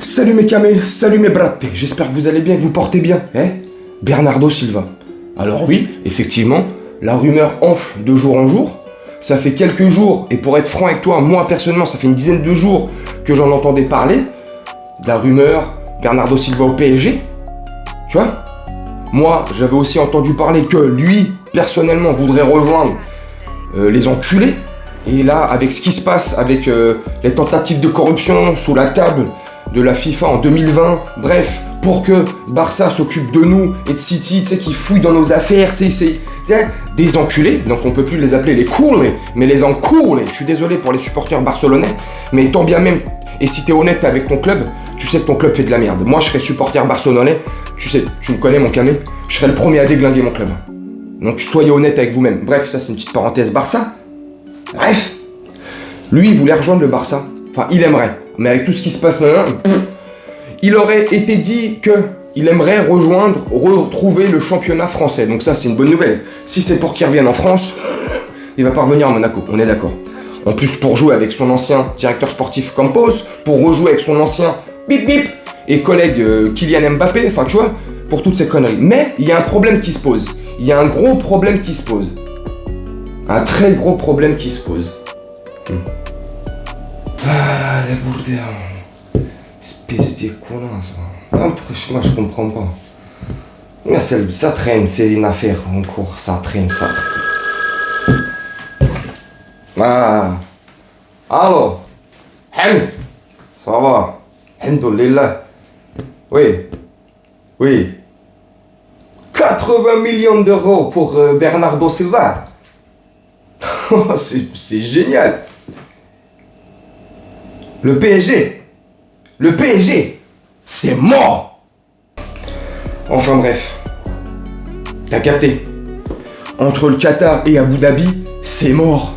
Salut mes camés, salut mes bratés, j'espère que vous allez bien, que vous portez bien, hein? Bernardo Silva. Alors oui, effectivement, la rumeur enfle de jour en jour. Ça fait quelques jours, et pour être franc avec toi, moi personnellement, ça fait une dizaine de jours que j'en entendais parler. De la rumeur Bernardo Silva au PSG. Tu vois? Moi, j'avais aussi entendu parler que lui, personnellement, voudrait rejoindre les enculés. Et là, avec ce qui se passe, avec les tentatives de corruption sous la table de la FIFA en 2020, bref, pour que Barça s'occupe de nous et de City, tu sais, qui fouille dans nos affaires, tu sais, c'est des enculés, donc on peut plus les appeler les cool, mais les enculés. Je suis désolé pour les supporters barcelonais, mais tant bien même, et si t'es honnête avec ton club, tu sais que ton club fait de la merde. Moi, je serais supporter barcelonais, tu sais, tu me connais mon camé, je serais le premier à déglinguer mon club. Donc soyez honnête avec vous-même. Bref, ça c'est une petite parenthèse Barça. Bref, lui il voulait rejoindre le Barça. Enfin, il aimerait. Mais avec tout ce qui se passe maintenant, il aurait été dit qu'il aimerait retrouver le championnat français. Donc ça, c'est une bonne nouvelle. Si c'est pour qu'il revienne en France, il va pas revenir à Monaco, on est d'accord. En plus, pour jouer avec son ancien directeur sportif Campos, pour rejouer avec son ancien bip bip et collègue Kylian Mbappé, enfin tu vois, pour toutes ces conneries. Mais il y a un problème qui se pose. Il y a un gros problème qui se pose. Un très gros problème qui se pose. Ah, les bourdes. Espèce de connard, ça. Moi, je comprends pas. Mais ça traîne, c'est une affaire encore. Ça traîne. Ah. Allô. Hamd. Ça va. Alhamdoulilah. Oui. 80 millions d'euros pour Bernardo Silva. C'est génial. Le PSG, c'est mort. Enfin bref, t'as capté. Entre le Qatar et Abu Dhabi, c'est mort.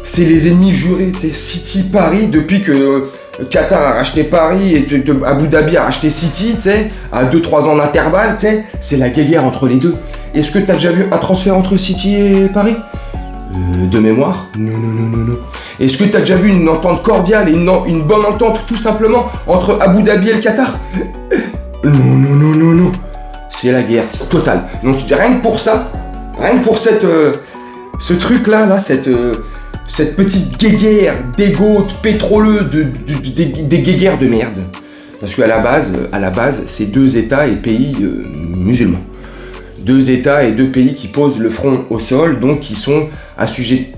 C'est les ennemis jurés, c'est City, Paris, depuis que Qatar a racheté Paris et que Abu Dhabi a racheté City, tu sais, à 2-3 ans d'intervalle, tu sais, c'est la guéguerre entre les deux. Est-ce que t'as déjà vu un transfert entre City et Paris ? De mémoire ? Non. Est-ce que t'as déjà vu une entente cordiale et une bonne entente tout simplement entre Abu Dhabi et le Qatar ? Non. C'est la guerre totale. Donc rien que pour ça, rien que pour ce truc-là, cette petite guéguerre d'égo pétroleux, des guéguerres de merde. Parce qu'à la base, c'est 2 États et pays musulmans. 2 États et 2 pays qui posent le front au sol, donc qui sont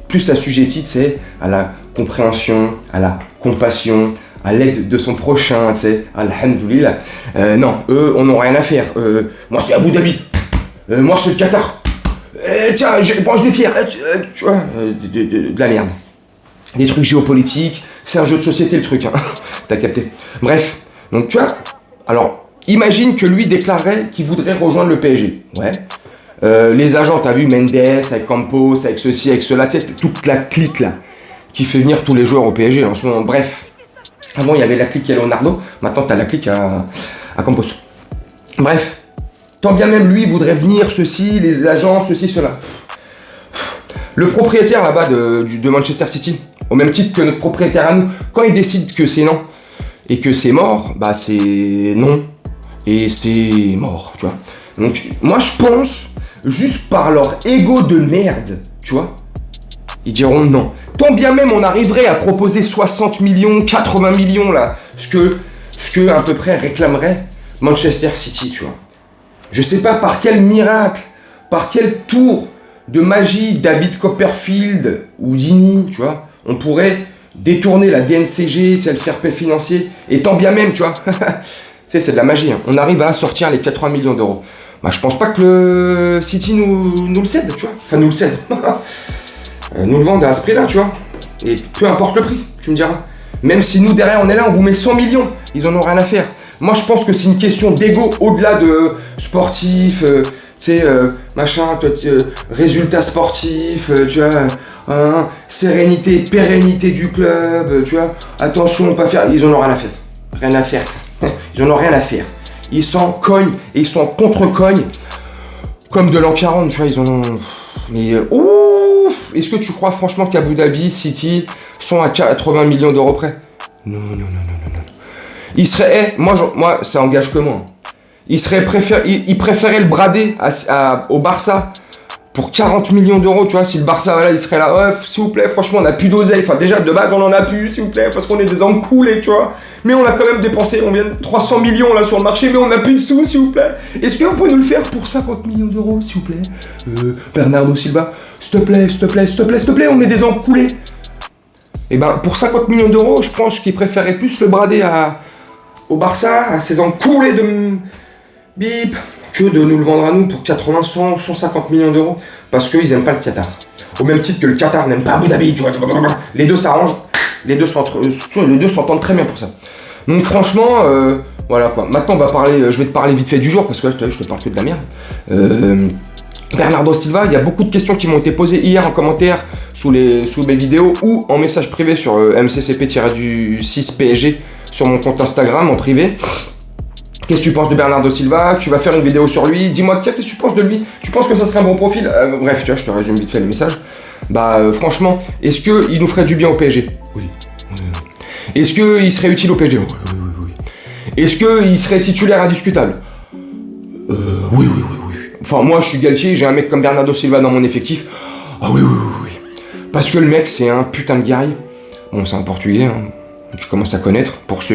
plus assujettis, tu sais, à la compréhension, à la compassion, à l'aide de son prochain, tu sais, alhamdoulilah. Non, eux, on n'a rien à faire. Moi, c'est Abu Dhabi. Moi, c'est le Qatar. Tiens, je branche des pierres. Tu vois, de la merde. Des trucs géopolitiques. C'est un jeu de société, le truc. Hein. T'as capté. Bref, donc tu vois, alors... Imagine que lui déclarerait qu'il voudrait rejoindre le PSG. Ouais. Les agents, t'as vu Mendes, avec Campos, avec ceci, avec cela, toute la clique là, qui fait venir tous les joueurs au PSG en ce moment. Bref. Avant, il y avait la clique à Leonardo, maintenant t'as la clique à Campos. Bref. Tant bien même lui voudrait venir, ceci, les agents, ceci, cela. Le propriétaire là-bas de Manchester City, au même titre que notre propriétaire à nous, quand il décide que c'est non et que c'est mort, bah c'est non. Et c'est mort, tu vois. Donc, moi, je pense, juste par leur ego de merde, tu vois, ils diront non. Tant bien même, on arriverait à proposer 60 millions, 80 millions, là, ce que à peu près réclamerait Manchester City, tu vois. Je sais pas par quel miracle, par quel tour de magie David Copperfield ou Dini, tu vois, on pourrait détourner la DNCG, tu sais, le fair play financier, et tant bien même, tu vois. Tu sais, c'est de la magie, hein. On arrive à sortir les 80 millions d'euros. Bah, je pense pas que le City nous le cède, tu vois. Enfin, nous le cède. Nous le vendent à ce prix-là, tu vois. Et peu importe le prix, tu me diras. Même si nous, derrière, on est là, on vous met 100 millions. Ils en ont rien à faire. Moi, je pense que c'est une question d'ego au-delà de sportif, tu sais, machin, résultats sportifs, tu vois, hein, sérénité, pérennité du club, tu vois. Attention, pas faire. Ils en ont rien à faire. Rien à faire. Ils en ont rien à faire. Ils s'en cognent et ils s'en contre-cognent comme de l'an 40, tu vois, ils en ont... Mais ouf. Est-ce que tu crois franchement qu'Abu Dhabi, City sont à 80 millions d'euros près ? Non. Il serait, moi, ça engage que moi. Il préférait le brader au Barça pour 40 millions d'euros, tu vois, si le Barça, voilà, il serait là, ouais, s'il vous plaît, franchement, on a plus d'oseille. Enfin, déjà, de base, on en a plus, s'il vous plaît, parce qu'on est des encoulés, tu vois. Mais on a quand même dépensé, on vient de 300 millions, là, sur le marché, mais on a plus de sous, s'il vous plaît. Est-ce que vous pouvez nous le faire pour 50 millions d'euros, s'il vous plaît Bernardo Silva, s'il te plaît, on est des encoulés. Et ben, pour 50 millions d'euros, je pense qu'il préférait plus le brader au Barça, à ces encoulés de bip, que de nous le vendre à nous pour 80, 100, 150 millions d'euros, parce qu'ils aiment pas le Qatar. Au même titre que le Qatar n'aime pas Abu Dhabi, tu vois. Les deux s'arrangent, les deux s'entendent très bien pour ça. Donc franchement, voilà quoi. Maintenant on va parler, je vais te parler vite fait du jour, parce que je te parle que de la merde. Bernardo Silva, il y a beaucoup de questions qui m'ont été posées hier en commentaire sous mes vidéos ou en message privé sur MCCP-6 PSG sur mon compte Instagram en privé. Qu'est-ce que tu penses de Bernardo Silva? Tu vas faire une vidéo sur lui. Dis-moi, tiens, qu'est-ce que tu penses de lui? Tu penses que ça serait un bon profil? Bref, tu vois, je te résume vite fait le message. Franchement, est-ce qu'il nous ferait du bien au PSG? Oui. Est-ce qu'il serait utile au PSG? Oui. Est-ce qu'il serait titulaire indiscutable? Oui. Enfin, moi, je suis Galtier, j'ai un mec comme Bernardo Silva dans mon effectif. Ah oui. Parce que le mec, c'est un putain de guerrier. Bon, c'est un Portugais, hein. Tu commences à connaître.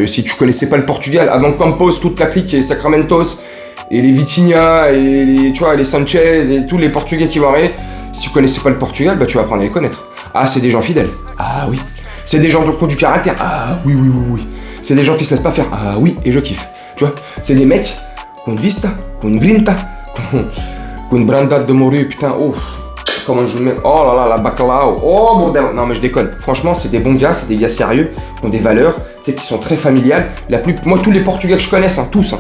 Si tu connaissais pas le Portugal, avant Campos, toute la clique et Sacramentos, et les Vitinha, et les Sanchez, et tous les Portugais qui vont arriver, si tu connaissais pas le Portugal, tu vas apprendre à les connaître. Ah, c'est des gens fidèles. Ah oui. C'est des gens qui ont du caractère. Ah oui. C'est des gens qui se laissent pas faire. Ah oui, et je kiffe. Tu vois, c'est des mecs qui ont une vista, qui ont une grinta, qui ont une brandade de morue, putain, oh. Comment je mets. Oh là là, la bacalao. Oh bordel. Non mais je déconne. Franchement, c'est des bons gars, c'est des gars sérieux, qui ont des valeurs, tu sais, qui sont très familiales. Moi, tous les Portugais que je connaisse, tous,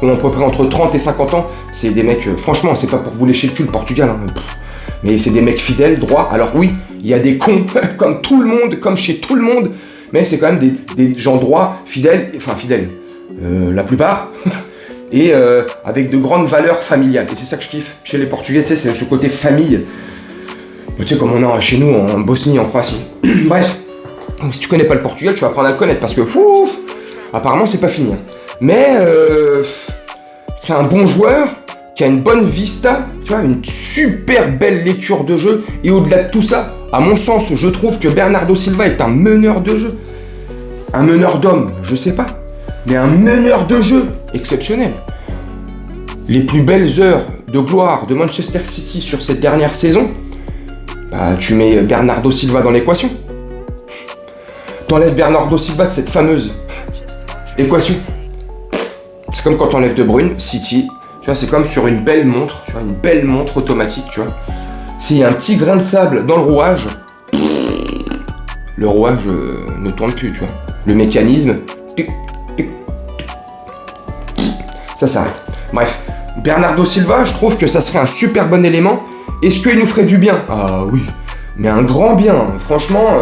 qui ont à peu près entre 30 et 50 ans, c'est des mecs. Franchement, c'est pas pour vous lécher le cul le Portugal, mais c'est des mecs fidèles, droits. Alors oui, il y a des cons, comme tout le monde, comme chez tout le monde, mais c'est quand même des gens droits, fidèles, la plupart. Et avec de grandes valeurs familiales. Et c'est ça que je kiffe chez les Portugais, tu sais, c'est ce côté famille. Tu sais, comme on a chez nous en Bosnie, en Croatie. Bref, si tu connais pas le Portugal, tu vas apprendre à le connaître parce que, apparemment, c'est pas fini. Mais c'est un bon joueur qui a une bonne vista, tu vois, une super belle lecture de jeu. Et au-delà de tout ça, à mon sens, je trouve que Bernardo Silva est un meneur de jeu. Un meneur d'homme, je sais pas. Mais un meneur de jeu exceptionnel. Les plus belles heures de gloire de Manchester City sur cette dernière saison, tu mets Bernardo Silva dans l'équation. T'enlèves Bernardo Silva de cette fameuse équation. C'est comme quand t'enlèves De Bruyne, City, tu vois, c'est comme sur une belle montre, tu vois, une belle montre automatique, tu vois. S'il y a un petit grain de sable dans le rouage, le rouage ne tourne plus, tu vois. Le mécanisme, ça s'arrête. Bref, Bernardo Silva, je trouve que ça serait un super bon élément. Est-ce qu'il nous ferait du bien? Ah oui, mais un grand bien, franchement,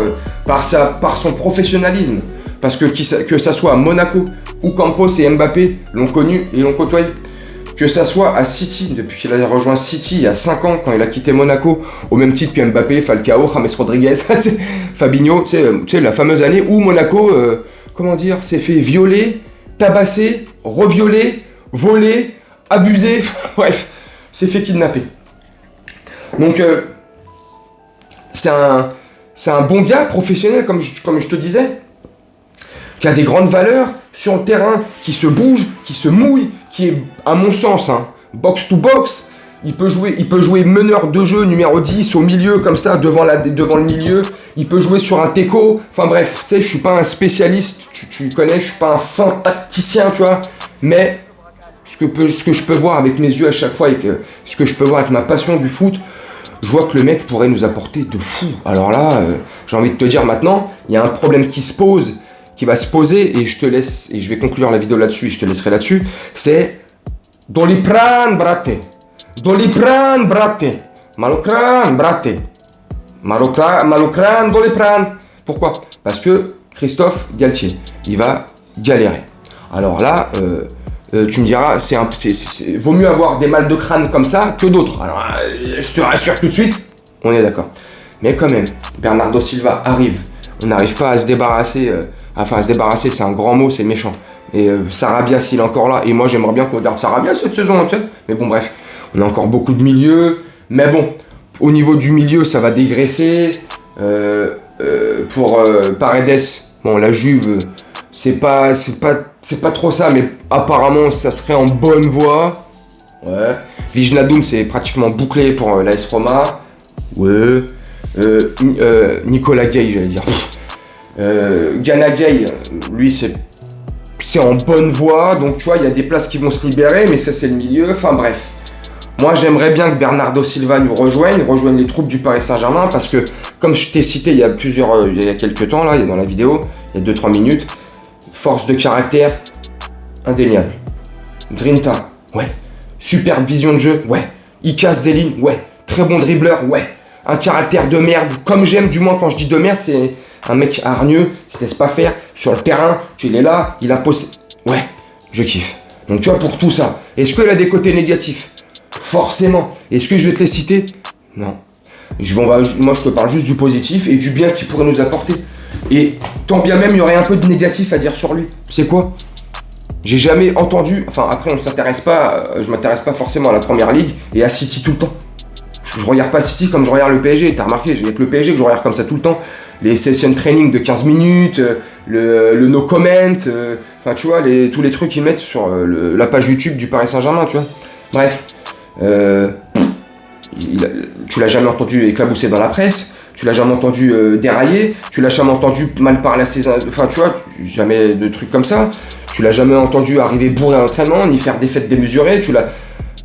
par son professionnalisme. Parce que ça soit à Monaco, où Campos et Mbappé l'ont connu et l'ont côtoyé, que ça soit à City, depuis qu'il a rejoint City il y a 5 ans, quand il a quitté Monaco, au même titre que Mbappé, Falcao, James Rodriguez, Fabinho, tu sais, la fameuse année où Monaco, s'est fait violer, tabasser, revioler, voler, abuser, bref, s'est fait kidnapper. Donc, c'est un bon gars professionnel, comme je te disais, qui a des grandes valeurs sur le terrain, qui se bouge, qui se mouille, qui est, à mon sens, box to box. Il peut jouer meneur de jeu numéro 10 au milieu, comme ça, devant le milieu. Il peut jouer sur un teco. Enfin bref, tu sais, je suis pas un spécialiste, tu connais, je suis pas un fin tacticien, tu vois. Mais ce que je peux voir avec mes yeux à chaque fois et ce que je peux voir avec ma passion du foot, je vois que le mec pourrait nous apporter de fou. Alors là, j'ai envie de te dire maintenant, il y a un problème qui va se poser, et je te laisse, et je vais conclure la vidéo là-dessus, et je te laisserai là-dessus, c'est Dolipran brate. Dolipran brate. Malokran brate. Malokran Dolipran. Pourquoi? Parce que Christophe Galtier, il va galérer. Alors là, tu me diras, vaut mieux avoir des mal de crâne comme ça que d'autres. Alors, je te rassure tout de suite, on est d'accord. Mais quand même, Bernardo Silva arrive. On n'arrive pas à se débarrasser, à se débarrasser, c'est un grand mot, c'est méchant. Et Sarabia, s'il est encore là. Et moi, j'aimerais bien qu'on garde Sarabia cette saison, tu sais. Mais bon, bref, on a encore beaucoup de milieux. Mais bon, au niveau du milieu, ça va dégraisser. Pour Paredes, bon, la Juve, c'est pas trop ça, mais apparemment, ça serait en bonne voie. Ouais. Wijnaldum, c'est pratiquement bouclé pour l'AS Roma. Ouais. Nicolas Gay, j'allais dire. Gana Gay, lui, c'est en bonne voie. Donc, tu vois, il y a des places qui vont se libérer, mais ça, c'est le milieu. Enfin, bref. Moi, j'aimerais bien que Bernardo Silva nous rejoigne les troupes du Paris Saint-Germain, parce que, comme je t'ai cité il y a quelques temps, là, dans la vidéo, il y a 2-3 minutes, force de caractère, indéniable. Grinta, ouais. Superbe vision de jeu, ouais. Il casse des lignes, ouais. Très bon dribbleur, ouais. Un caractère de merde, comme j'aime, du moins quand je dis de merde, c'est un mec hargneux, il se laisse pas faire. Sur le terrain, il est là, il impose. Ouais, je kiffe. Donc tu vois, pour tout ça, est-ce qu'il a des côtés négatifs? Forcément. Est-ce que je vais te les citer? Non. Moi, je te parle juste du positif et du bien qu'il pourrait nous apporter. Et tant bien même, il y aurait un peu de négatif à dire sur lui. C'est quoi? J'ai jamais entendu... Enfin, après, je m'intéresse pas forcément à la première ligue et à City tout le temps. Je regarde pas City comme je regarde le PSG. T'as remarqué, il y a que le PSG que je regarde comme ça tout le temps. Les sessions training de 15 minutes, le no comment, enfin, tu vois, tous les trucs qu'ils mettent sur la page YouTube du Paris Saint-Germain, tu vois. Bref. Tu l'as jamais entendu éclabousser dans la presse, tu l'as jamais entendu dérailler, tu l'as jamais entendu mal parler à ses... Enfin, tu vois, jamais de trucs comme ça. Tu l'as jamais entendu arriver bourré à l'entraînement, ni faire des fêtes démesurées,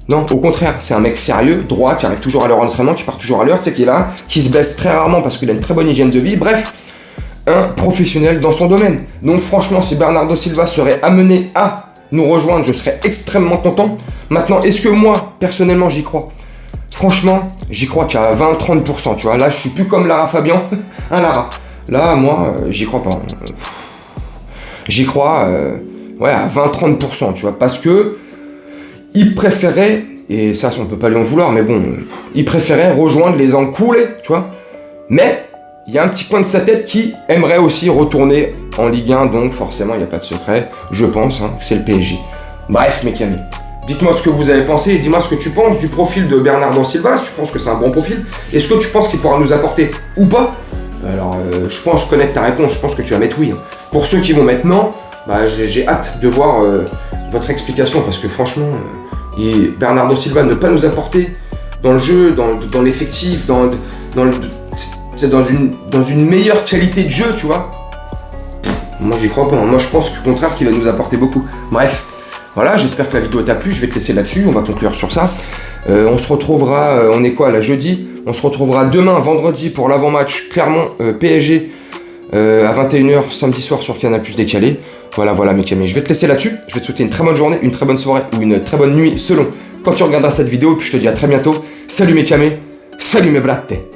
Non, au contraire, c'est un mec sérieux, droit, qui arrive toujours à l'heure d'entraînement, qui part toujours à l'heure, tu sais, qui est là, qui se blesse très rarement parce qu'il a une très bonne hygiène de vie, bref, un professionnel dans son domaine. Donc franchement, si Bernardo Silva serait amené à nous rejoindre, je serais extrêmement content. Maintenant, est-ce que moi, personnellement, j'y crois? Franchement, j'y crois qu'à 20-30%, tu vois. Là, je suis plus comme Lara Fabian, hein, Lara. Là, moi, j'y crois pas. J'y crois, à 20-30%, tu vois, parce que il préférait, et ça, on peut pas lui en vouloir, mais bon, il préférait rejoindre les enculés, tu vois. Mais il y a un petit coin de sa tête qui aimerait aussi retourner en Ligue 1, donc forcément, il n'y a pas de secret, je pense, c'est le PSG. Bref, mes amis, dites-moi ce que vous avez pensé et dis-moi ce que tu penses du profil de Bernardo Silva, si tu penses que c'est un bon profil. Est-ce que tu penses qu'il pourra nous apporter ou pas? Alors, je pense connaître ta réponse, je pense que tu vas mettre oui. Pour ceux qui vont mettre non, j'ai hâte de voir votre explication, parce que franchement, Bernardo Silva ne pas nous apporter dans le jeu, dans l'effectif, c'est dans une meilleure qualité de jeu, tu vois. Moi, j'y crois pas. Moi, je pense au contraire qu'il va nous apporter beaucoup. Bref, voilà, j'espère que la vidéo t'a plu. Je vais te laisser là-dessus. On va conclure sur ça. On se retrouvera, on est quoi là, jeudi? On se retrouvera demain, vendredi, pour l'avant-match Clermont PSG à 21h, samedi soir sur Canal+ décalé. Voilà, mes amis. Je vais te laisser là-dessus. Je vais te souhaiter une très bonne journée, une très bonne soirée ou une très bonne nuit selon quand tu regarderas cette vidéo. Puis je te dis à très bientôt. Salut mes camés, salut mes brattes.